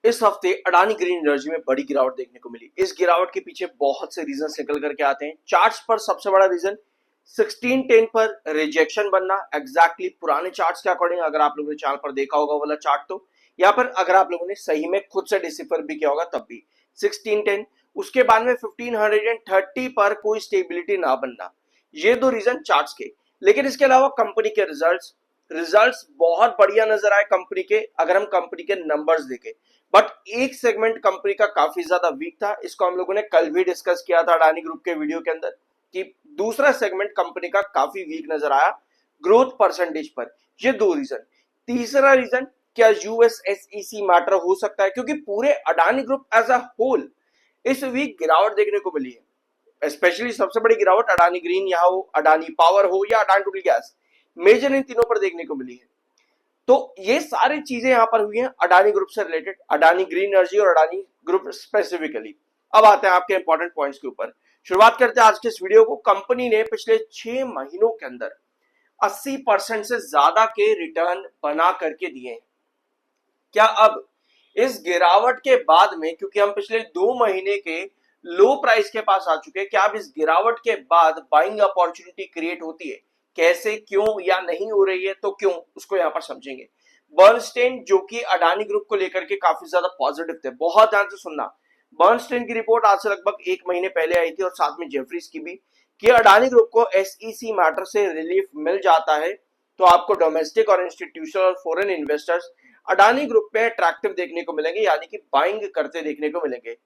इस हफ्ते Adani green energy में बड़ी गिरावट देखने को मिली। इस गिरावट के पीछे बहुत से रीजंस निकल करके आते हैं। चार्ट्स पर सबसे बड़ा रीजन 1610 पर रिजेक्शन बनना। एग्जैक्टली पुराने चार्ट्स के अकॉर्डिंग अगर आप लोगों ने चैनल पर देखा होगा वाला चार्ट, तो यहाँ पर अगर आप लोगों ने सही में खुद से डिसिफर भी किया होगा तब भी 1610, उसके बाद में 1530 पर कोई स्टेबिलिटी ना बनना। ये दो रीजन चार्ट्स के। लेकिन इसके अलावा कंपनी के रिजल्ट्स बहुत बढ़िया नजर आए कंपनी के, अगर हम कंपनी के नंबर्स देखें। बट एक सेगमेंट कंपनी का काफी ज्यादा वीक था। इसको हम लोगों ने कल भी डिस्कस किया था अडानी ग्रुप के वीडियो के अंदर कि दूसरा सेगमेंट कंपनी का काफी वीक नजर आया ग्रोथ परसेंटेज पर। ये दो रीजन। तीसरा रीजन, क्या यूएसएसईसी मैटर हो सकता है, क्योंकि पूरे Adani group as a whole इस वीक गिरावट देखने को मिली है। स्पेशली सबसे बड़ी गिरावट अडानी ग्रीन या हो, अडानी पावर हो या Adani total gas, measure in तीनों पर देखने को मिली है। तो ये सारी चीजें यहां पर हुई हैं अडानी ग्रुप से रिलेटेड, अडानी ग्रीन एनर्जी और अडानी ग्रुप स्पेसिफिकली। अब आते हैं आपके इंपॉर्टेंट पॉइंट्स के ऊपर। शुरुआत करते हैं आज के इस वीडियो को। कंपनी ने पिछले 6 महीनों के अंदर 80% से ज्यादा के रिटर्न बना करके दिए हैं। क्या अब इस गिरावट के बाद में, क्योंकि हम पिछले 2 महीने के लो प्राइस के पास आ चुके हैं, क्या अब इस गिरावट के बाद बाइंग अपॉर्चुनिटी क्रिएट होती है? कैसे, क्यों या नहीं हो रही है तो क्यों, उसको यहां पर समझेंगे। बर्नस्टेन जो कि अडानी ग्रुप को लेकर के काफी ज्यादा पॉजिटिव थे, बहुत ध्यान से सुनना। बर्नस्टेन की रिपोर्ट आज से लगभग 1 महीने पहले आई थी और साथ में जेफरीज की भी, कि अडानी ग्रुप को एसईसी मैटर से रिलीफ मिल जाता है तो आपको डोमेस्टिक और इंस्टीट्यूशनल और फॉरेन इन्वेस्टर्स अडानी ग्रुप पे अट्रैक्टिव देखने को मिलेंगे, यानी कि बाइंग करते देखने को मिलेंगे।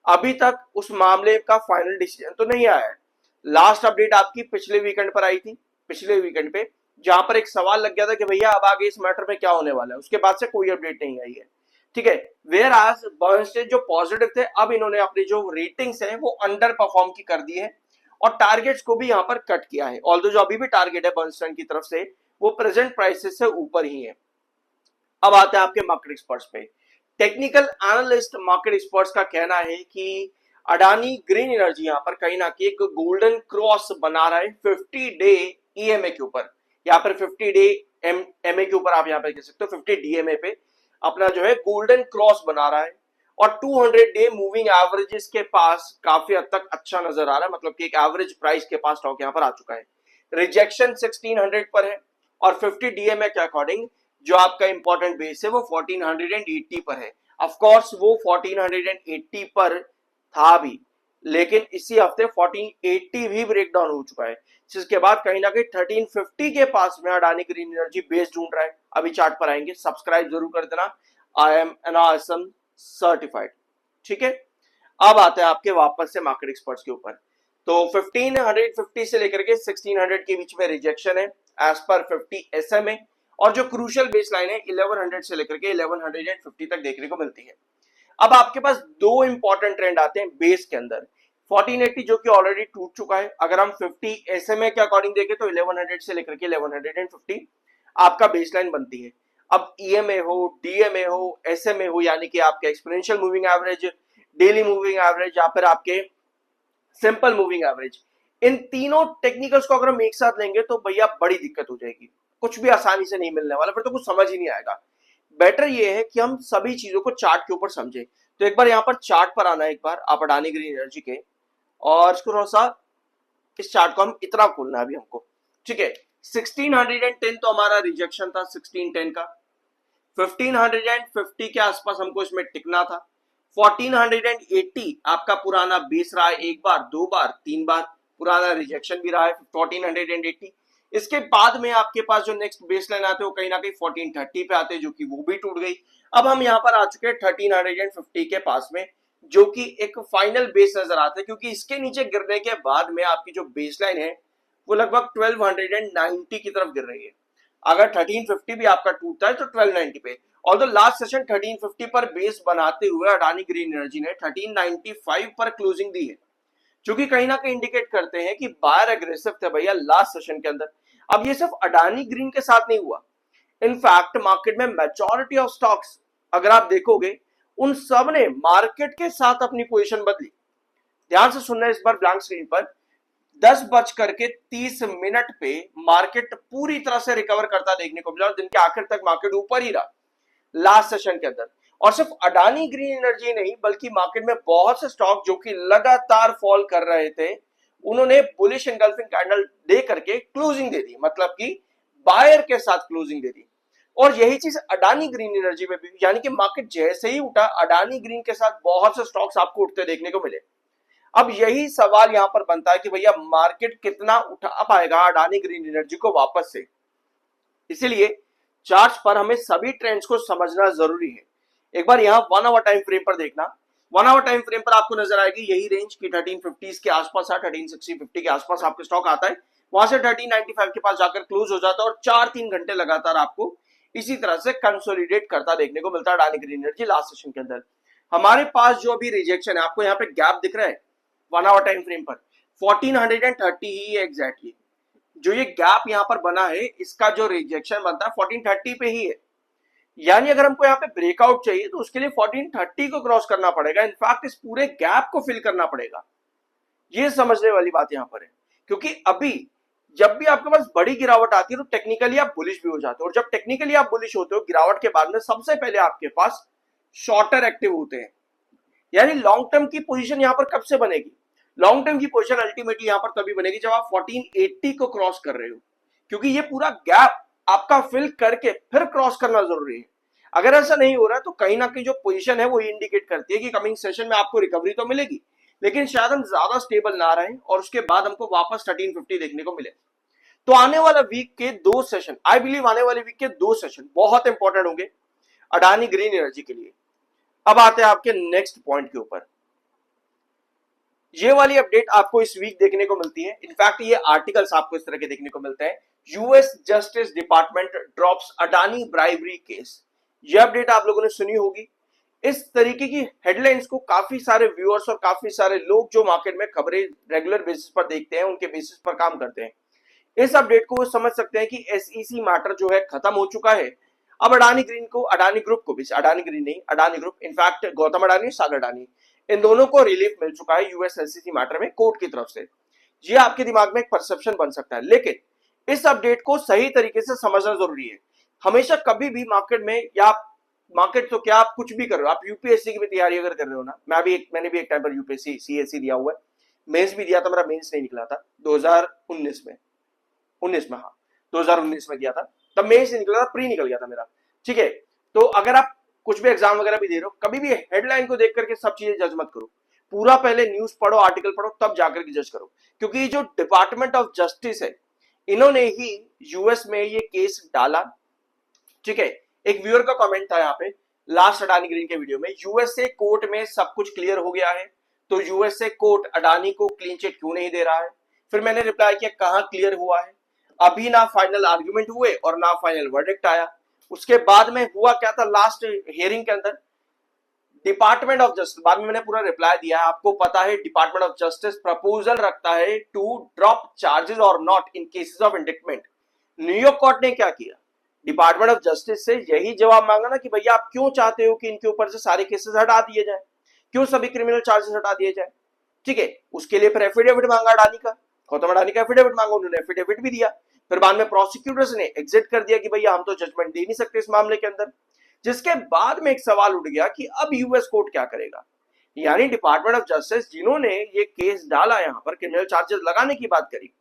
अभी तक उस मामले का फाइनल डिसीजन तो नहीं आया है। लास्ट अपडेट आपकी पिछले वीकेंड पर आई थी, पिछले वीकेंड पे, जहां पर एक सवाल लग गया था कि भैया अब आगे इस मैटर में क्या होने वाला है। उसके बाद से कोई अपडेट नहीं आई है, ठीक है। वेयर आज बर्नस्टेन जो पॉजिटिव थे, अब इन्होंने अपनी जो रेटिंग्स है वो अंडर परफॉर्म की कर दी है और टारगेट्स को भी यहां पर कट किया है। ऑल्दो जो अभी भी टारगेट है बर्नस्टेन की तरफ से वो प्रेजेंट प्राइसेस से ऊपर ही है। अब आते हैं आपके मार्केट एक्सपर्ट्स पे। टेक्निकल एनालिस्ट मार्केट एक्सपर्ट्स का कहना है कि अडानी ग्रीन एनर्जी यहां पर कहीं ना कहीं एक गोल्डन क्रॉस बना रहा है 50 डे ईएमए के ऊपर। यहाँ पर 50 डे एमए के ऊपर आप यहाँ पे कह सकते हो 50 डीएमए पे अपना जो है गोल्डन क्रॉस बना रहा है और 200 डे मूविंग एवरेजेस के पास काफी हद तक अच्छा नजर आ रहा है, मतलब कि एक एवरेज प्राइस के पास स्टॉक यहाँ पर आ चुका है। रिजेक्शन 1600 पर है और 50 डीएमए के अकॉर्डिंग जो आपका इंपॉर्टेंट बेस है वो 1480 पर है। ऑफ कोर्स वो 1480 पर था भी, लेकिन इसी हफ्ते 1480 भी ब्रेक डाउन हो चुका है, जिसके बाद कहीं ना कहीं 1350 के पास में अडानी ग्रीन एनर्जी बेस ढूंढ रहा है। अभी चार्ट पर आएंगे, सब्सक्राइब जरूर कर देना, आई एम एनआरएसएम सर्टिफाइड, ठीक है। अब आते हैं आपके वापस से मार्केट एक्सपर्ट्स के ऊपर। तो 1550 से लेकर के 1600 के बीच में रिजेक्शन है एज पर 50 SMA, और जो क्रूशियल बेस लाइन है 1100 से लेकर के 1150 तक देखने को मिलती है। अब आपके पास दो इंपॉर्टेंट ट्रेंड आते हैं बेस के अंदर। 1480 जो कि ऑलरेडी टूट चुका है, अगर हम 50 SMA के अकॉर्डिंग देखें तो 1100 से लेकर के 1150 आपका बेसलाइन बनती है। अब EMA हो, DMA हो, SMA हो, यानी कि आपके exponential moving average, daily moving average या फिर आपके सिंपल मूविंग एवरेज, इन तीनों टेक्निकल्स को अगर हम एक साथ लेंगे तो भैया बड़ी दिक्कत हो जाएगी। कुछ भी आसानी से नहीं मिलने वाला, फिर तो कुछ समझ ही नहीं आएगा। बेटर ये है कि हम सभी चीजों को चार्ट के ऊपर समझें। तो एक बार यहाँ पर चार्ट पर आना, एक बार आप अडानी ग्रीन एनर्जी के, और इसको थोड़ा सा इस चार्ट को हम इतना खोलना है अभी हमको, ठीक है। 1610 तो हमारा रिजेक्शन था 1610 का, 1550 के आसपास हमको इसमें टिकना था। 1480 आपका पुराना बेस रहा है, एक बार, दो बार, तीन बार पुराना रिजेक्शन भी रहा है 1480। इसके बाद में आपके पास जो नेक्स्ट बेस लाइन आते हैं वो कहीं ना कहीं 1430 पे आते हैं, जो कि वो भी टूट गई। अब हम यहाँ पर आ चुके हैं 1350 के पास में, जो कि एक फाइनल बेस नजर आता है, क्योंकि इसके नीचे गिरने के बाद में आपकी जो बेस लाइन है वो लगभग 1290 की तरफ गिर रही है। अगर 1350 भी आपका टूटता है तो 1290 पे। और लास्ट सेशन 1350 पर बेस बनाते हुए अडानी ग्रीन एनर्जी ने 1395 पर क्लोजिंग दी है, जो कि कहीं ना कहीं इंडिकेट करते हैं कि बायर एग्रेसिव थे भैया लास्ट सेशन के अंदर। अब ये सिर्फ अडानी ग्रीन के साथ नहीं हुआ, इनफैक्ट मार्केट में मेजॉरिटी ऑफ स्टॉक्स अगर आप देखोगे उन सब ने मार्केट के साथ अपनी पोजीशन बदली। ध्यान से सुनना इस बार ब्लैंक स्क्रीन पर, 10:30 पे मार्केट पूरी तरह से रिकवर करता देखने को मिला और दिन के आखिर तक मार्केट ऊपर ही रहा लास्ट सेशन के अंदर। और सिर्फ अडानी ग्रीन एनर्जी नहीं बल्कि मार्केट में बहुत से स्टॉक जो कि लगातार फॉल कर रहे थे, उन्होंने बुलिश एंगल्फिंग कैंडल दे करके क्लोजिंग दे दी, मतलब कि बायर के साथ क्लोजिंग दे दी। और यही चीज अडानी ग्रीन एनर्जी में भी, यानी कि मार्केट जैसे ही उठा अडानी ग्रीन के साथ बहुत से स्टॉक्स आपको उठते देखने को मिले। अब यही सवाल यहां पर बनता है कि भैया मार्केट कितना उठा पाएगा अडानी ग्रीन एनर्जी को वापस से। इसीलिए चार्ट्स पर हमें सभी ट्रेंड्स को समझना जरूरी है। एक बार यहाँ 1 आवर टाइम फ्रेम पर देखना, 1 आवर टाइम फ्रेम पर आपको नजर आएगी यही रेंज की 1350 के आसपास, 1360-50 के आसपास आपके स्टॉक आता है, वहां से 1395 के पास जाकर क्लोज हो जाता है और 4-3 घंटे लगातार आपको इसी तरह से कंसोलिडेट करता देखने को मिलता है Adani green energy last session के अंदर। हमारे पास जो अभी रिजेक्शन है, आपको यहाँ पे गैप दिख रहा है 1 आवर टाइम फ्रेम पर 1430 ही है एग्जैक्टली। जो ये गैप यहाँ पर बना है इसका जो रिजेक्शन बनता है 1430 पे ही है, यानी अगर हमको यहाँ पे ब्रेकआउट चाहिए तो उसके लिए 1430 को क्रॉस करना पड़ेगा, इनफैक्ट इस पूरे गैप को फिल करना पड़ेगा। ये समझने वाली बात यहाँ पर है, क्योंकि अभी जब भी आपके पास बड़ी गिरावट आती है तो टेक्निकली आप बुलिश भी हो जाते हो, और जब टेक्निकली आप बुलिश होते हो गिरावट के बाद में सबसे पहले आपके पास शॉर्टर एक्टिव होते हैं, यानी लॉन्ग टर्म की पोजीशन यहां पर कब से बनेगी? लॉन्ग टर्म की पोजीशन अल्टीमेटली यहां पर तभी बनेगी जब आप 1480 को क्रॉस कर रहे हो, क्योंकि ये पूरा गैप आपका फिल करके फिर क्रॉस करना जरूरी है। अगर ऐसा नहीं हो रहा है तो कहीं ना कहीं जो पोजीशन है वो इंडिकेट करती है कि कमिंग सेशन में आपको रिकवरी तो मिलेगी, लेकिन शायद हम ज्यादा स्टेबल ना रहें और उसके बाद हमको वापस 1350 देखने को मिले। तो आने वाला वीक के 2 सेशन, आई बिलीव आने वाले वीक के 2 सेशन बहुत इंपॉर्टेंट होंगे अडानी ग्रीन एनर्जी के लिए। अब आते हैं आपके नेक्स्ट पॉइंट के ऊपर। ये वाली अपडेट आपको इस वीक देखने को मिलती है, इनफैक्ट ये आर्टिकल्स आपको इस तरह के देखने को मिलते हैं। US justice department drops Adani bribery case. ये अपडेट आप लोगों ने सुनी होगी। इस तरीके की हेडलाइंस को काफी सारे व्यूअर्स और काफी सारे लोग जो मार्केट में खबरें रेगुलर बेसिस पर देखते हैं उनके बेसिस पर काम करते हैं। इस अपडेट को वो समझ सकते हैं कि एसईसी मैटर जो है खत्म हो चुका है। अब अडानी ग्रीन को, अडानी ग्रुप को भी, अडानी ग्रीन नहीं अडानी ग्रुप, इनफैक्ट गौतम अडानी, सागर अडानी, इन दोनों को रिलीफ मिल चुका है यूएस एसईसी मैटर में कोर्ट की तरफ से। ये आपके दिमाग में एक परसेप्शन बन सकता है, लेकिन इस अपडेट को सही तरीके से समझना जरूरी है। हमेशा कभी भी मार्केट में, या मार्केट तो क्या आप कुछ भी कर रहे हो, आप यूपीएससी की भी तैयारी अगर कर रहे हो ना, मैंने भी एक टाइम पर यूपीएससी सीएससी दिया हुआ है, मेंस भी दिया था, मेरा मेंस नहीं निकला था 2019 में, 19 में, हाँ 2019 में दिया था, तब मेंस नहीं निकला था, प्री निकल गया था मेरा, ठीक है। तो अगर आप कुछ भी एग्जाम वगैरह भी दे रहे हो, कभी भी हेडलाइन को देख करके सब चीजें जज मत करो, पूरा पहले न्यूज पढ़ो, आर्टिकल पढ़ो, तब जाकर के जज करो। क्योंकि जो डिपार्टमेंट ऑफ जस्टिस है, इन्होंने ही यूएस में ये केस डाला, ठीक है। एक व्यूअर का कमेंट था यहाँ पे लास्ट अडानी ग्रीन के वीडियो में, यूएसए कोर्ट में सब कुछ क्लियर हो गया है, तो यूएसए कोर्ट अडानी को क्लीन चिट क्यों नहीं दे रहा है? फिर मैंने रिप्लाई किया कहां क्लियर हुआ है, अभी ना फाइनल आर्ग्यूमेंट हुए और ना फाइनल वर्डिक्ट आया। उसके बाद में हुआ क्या था लास्ट हियरिंग के अंदर, डिपार्टमेंट ऑफ जस्टिस, बाद में मैंने पूरा रिप्लाई दिया है, आपको पता है डिपार्टमेंट ऑफ जस्टिस प्रपोजल रखता है टू ड्रॉप चार्जेस और not in cases of indictment. New York court ने क्या किया, डिपार्टमेंट ऑफ जस्टिस से यही जवाब मांगा ना कि भैया आप क्यों चाहते हो कि इनके ऊपर से सारे केसेस हटा दिए जाए, क्यों सभी क्रिमिनल चार्जेस हटा दिए जाए, ठीक है। उसके लिए फिर एफिडेविट मांगा अडानी का, गौतम अडानी का एफिडेविट मांगा, उन्होंने एफिडेविट भी दिया। फिर बाद में प्रोसिक्यूटर्स ने एग्जिट कर दिया कि भैया हम तो जजमेंट दे नहीं सकते इस मामले के अंदर। जिसके बाद में एक सवाल उठ गया कि अब यूएस कोर्ट क्या करेगा, यानी डिपार्टमेंट ऑफ जस्टिस जिन्होंने ये केस डाला, यहां पर क्रिमिनल चार्जेस लगाने की बात करी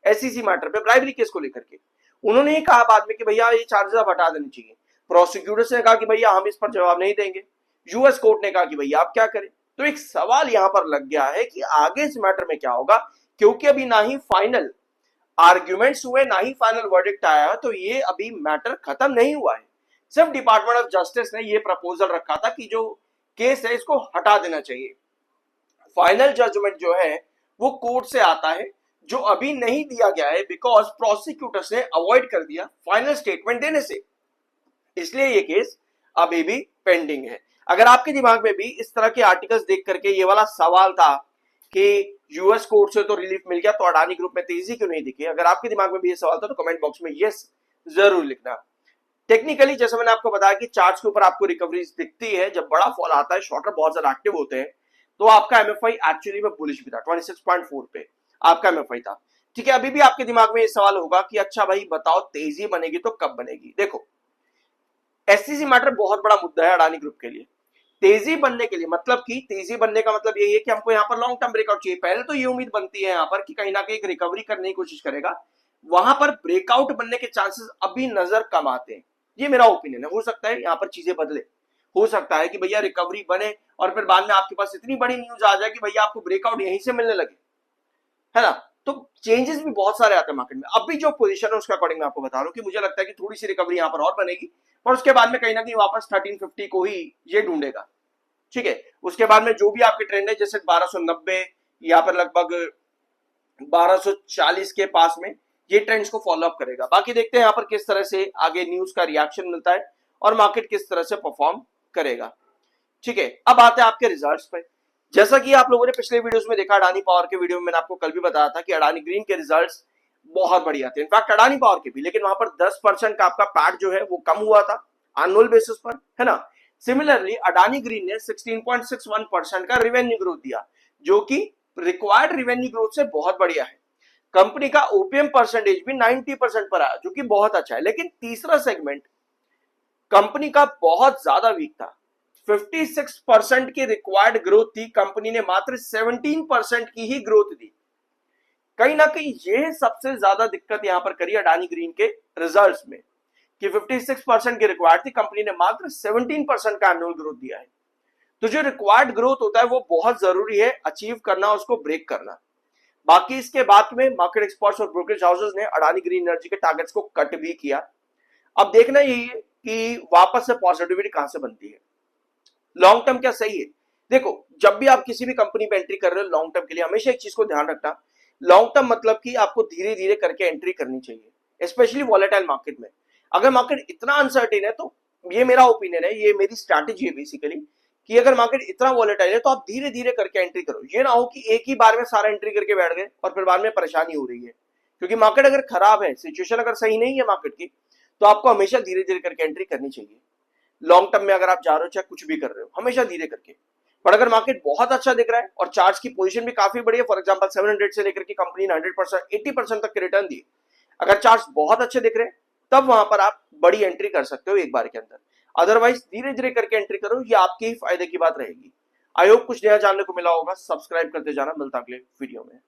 एसईसी मैटर पे ब्राइबरी केस को लेकर के, उन्होंने ये कहा बाद में कि भैया ये चार्जेस अब हटा देने चाहिए। प्रोसिक्यूटर्स ने कहा कि भैया हम इस पर जवाब नहीं देंगे, यूएस कोर्ट ने कहा कि भैया आप क्या करें। तो एक सवाल यहां पर लग गया है कि आगे इस मैटर में क्या होगा, क्योंकि अभी ना ही फाइनल आर्ग्यूमेंट्स हुए ना ही फाइनल वर्डिक्ट आया, तो ये अभी मैटर खत्म नहीं हुआ है। सिर्फ डिपार्टमेंट ऑफ जस्टिस ने ये प्रपोजल रखा था कि जो केस है इसको हटा देना चाहिए। फाइनल जजमेंट जो है वो कोर्ट से आता है, जो अभी नहीं दिया गया है बिकॉज प्रोसिक्यूटर्स ने अवॉइड कर दिया फाइनल स्टेटमेंट देने से, इसलिए ये केस अभी भी पेंडिंग है। अगर आपके दिमाग में भी इस तरह के आर्टिकल्स देख करके ये वाला सवाल था कि यूएस कोर्ट से तो रिलीफ मिल गया तो अडानी ग्रुप में तेजी क्यों नहीं दिखी, अगर आपके दिमाग में भी ये सवाल था तो कमेंट बॉक्स में यस जरूर लिखना। टेक्निकली जैसे मैंने आपको बताया कि चार्ट्स के ऊपर आपको रिकवरी दिखती है, जब बड़ा फॉल आता है, शॉर्टर बहुत ज्यादा एक्टिव होते हैं, तो आपका एमएफआई एक्चुअली में बुलिश भी था, 26.4 पे आपका एमएफआई था, ठीक है। अभी भी आपके दिमाग में ये सवाल होगा कि अच्छा भाई बताओ तेजी बनेगी तो कब बनेगी। देखो एससीसी मैटर बहुत बड़ा मुद्दा है अडानी ग्रुप के लिए। तेजी बनने के लिए, मतलब कि तेजी बनने का मतलब यही है कि हमको यहाँ पर लॉन्ग टर्म ब्रेकआउट चाहिए। पहले तो ये उम्मीद बनती है यहाँ पर कि कहीं ना कहीं एक रिकवरी करने की कोशिश करेगा, वहां पर ब्रेकआउट बनने के चांसेस अभी नजर कम आते हैं। ये मेरा ओपिनियन है, हो सकता है यहाँ पर चीजें बदले, हो सकता है कि भैया रिकवरी बने और फिर बाद में आपके पास इतनी बड़ी न्यूज आ जाए कि भैया आपको ब्रेकआउट यहीं से मिलने लगे, है ना। तो चेंजेस भी बहुत सारे आते हैं मार्केट में। अभी जो पोजीशन है उसके अकॉर्डिंग मैं आपको बता रहा हूँ कि मुझे लगता है कि थोड़ी सी रिकवरी यहाँ पर और बनेगी और उसके बाद में कहीं ना कहीं वापस 1350 को ही ये ढूंढेगा, ठीक है। उसके बाद में जो भी आपके ट्रेंड है जैसे 1290 यहाँ पर लगभग 1240 के पास में ये ट्रेंड्स को फॉलो अप करेगा। बाकी देखते हैं यहाँ पर किस तरह से आगे न्यूज का रिएक्शन मिलता है और मार्केट किस तरह से परफॉर्म करेगा, ठीक है। अब आते हैं आपके रिजल्ट्स पे। जैसा कि आप लोगों ने पिछले वीडियोस में देखा, अडानी पावर के वीडियो में मैंने आपको कल भी बताया था कि अडानी ग्रीन के रिजल्ट्स बहुत बढ़िया थे, इनफैक्ट अडानी पावर के भी, लेकिन वहां पर 10% का आपका पैट जो है वो कम हुआ था एनुअल बेसिस पर, है ना। सिमिलरली अडानी ग्रीन ने 16.61% का रेवेन्यू ग्रोथ दिया, जो कि रिक्वायर्ड रेवेन्यू ग्रोथ से बहुत बढ़िया है। कंपनी का ओपीएम परसेंटेज भी 90% पर आया, जो कि बहुत अच्छा है। लेकिन तीसरा सेगमेंट कंपनी का बहुत ज्यादा वीक था, 56% की रिक्वायर्ड ग्रोथ थी, कंपनी ने मात्र 17% की ही ग्रोथ दी। कहीं ना कहीं यह सबसे ज्यादा दिक्कत यहां पर करी अडानी ग्रीन के रिजल्ट्स में कि 56% की रिक्वायर्ड थी, कंपनी ने मात्र 17% का एनुअल ग्रोथ दिया है। तो जो रिक्वायर्ड ग्रोथ होता है वो बहुत जरूरी है अचीव करना, उसको ब्रेक करना। बाकी इसके बाद में मार्केट एक्सपर्ट्स और ब्रोकरेज हाउसेस ने अडानी ग्रीन एनर्जी के टारगेट्स को कट भी किया। अब देखना यही है कि वापस से पॉजिटिविटी कहां से बनती है, लॉन्ग टर्म क्या सही है। देखो, जब भी आप किसी भी कंपनी में एंट्री कर रहे हो लॉन्ग टर्म के लिए, हमेशा एक चीज को ध्यान रखना, लॉन्ग टर्म मतलब कि आपको धीरे धीरे करके एंट्री करनी चाहिए, स्पेशली वॉलेटाइल मार्केट में। अगर मार्केट इतना अनसर्टेन है तो ये मेरा ओपिनियन है, ये मेरी स्ट्रैटेजी है बेसिकली, कि अगर मार्केट इतना वॉलेटाइल है तो आप धीरे धीरे करके एंट्री करो। ये ना हो कि एक ही बार में सारा एंट्री करके बैठ गए और फिर बाद में परेशानी हो रही है, क्योंकि मार्केट अगर खराब है, सिचुएशन अगर सही नहीं है मार्केट की, तो आपको हमेशा धीरे धीरे करके एंट्री करनी चाहिए। लॉन्ग टर्म में अगर आप जा रहे हो चाहे कुछ भी कर रहे हो, हमेशा धीरे करके। पर अगर मार्केट बहुत अच्छा दिख रहा है और चार्ट्स की पोजीशन भी काफी बड़ी है, फॉर एग्जांपल 700 से लेकर के कंपनी ने 100% 80% तक के रिटर्न दिए, अगर चार्ट्स बहुत अच्छे दिख रहे हैं तब वहां पर आप बड़ी एंट्री कर सकते हो एक बार के अंदर। अदरवाइज धीरे धीरे करके एंट्री करो, ये आपके ही फायदे की बात रहेगी। आई होप कुछ नया जानने को मिला होगा। सब्सक्राइब करते जाना, मिलता अगले वीडियो में।